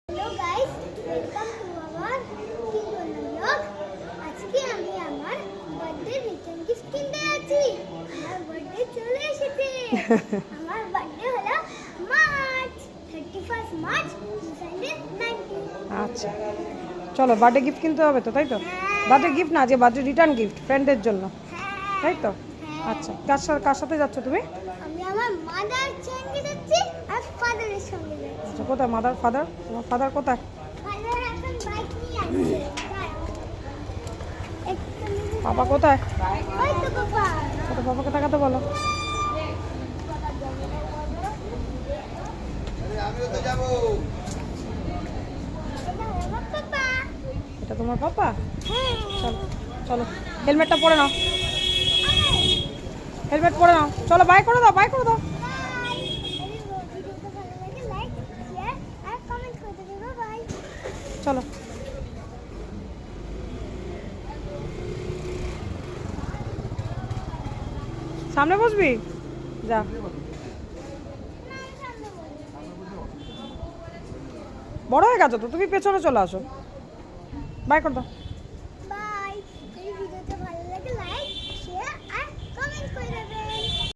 Hello guys, welcome to our কিংবদন্তি blog. আজকে আমি আমার বার্থডে রিটার্ন গিফট কিনতে যাচ্ছি। আমার বার্থডে চলে এসেছে। আমার বার্থডে হলো মার্চ 31 মার্চ 2019। আচ্ছা, চলো বার্থডে গিফট কিনতে হবে তো, তাই তো? বার্থডে গিফট না, যে বার্থডে রিটার্ন গিফট ফ্রেন্ডের জন্য, তাই তো? আচ্ছা, কার সাথে যাচ্ছ তুমি? আমি আমার মাদার সঙ্গে যাচ্ছি আর ফাদারের সঙ্গে যাচ্ছি। আচ্ছা, কোথায় ফাদার? তোমার ফাদার কোথায়? ফাদার এখন বাইক নিয়ে আসছে। পাপা কোথায়? ওই তো বাবা। কোথায়? পাপাকে তাকাতে বলো। এটা তোমার পাপা? চলো চলো, হেলমেটটা পরে নাও, হেলমেট পরে নাও। চলো, বাই করে দাও, বাই করে দাও। চলো, সামনে বসবি? যা, বড় হয়ে গেছো তো তুমি, পেছনে চলে আসো। বাই করে দাও।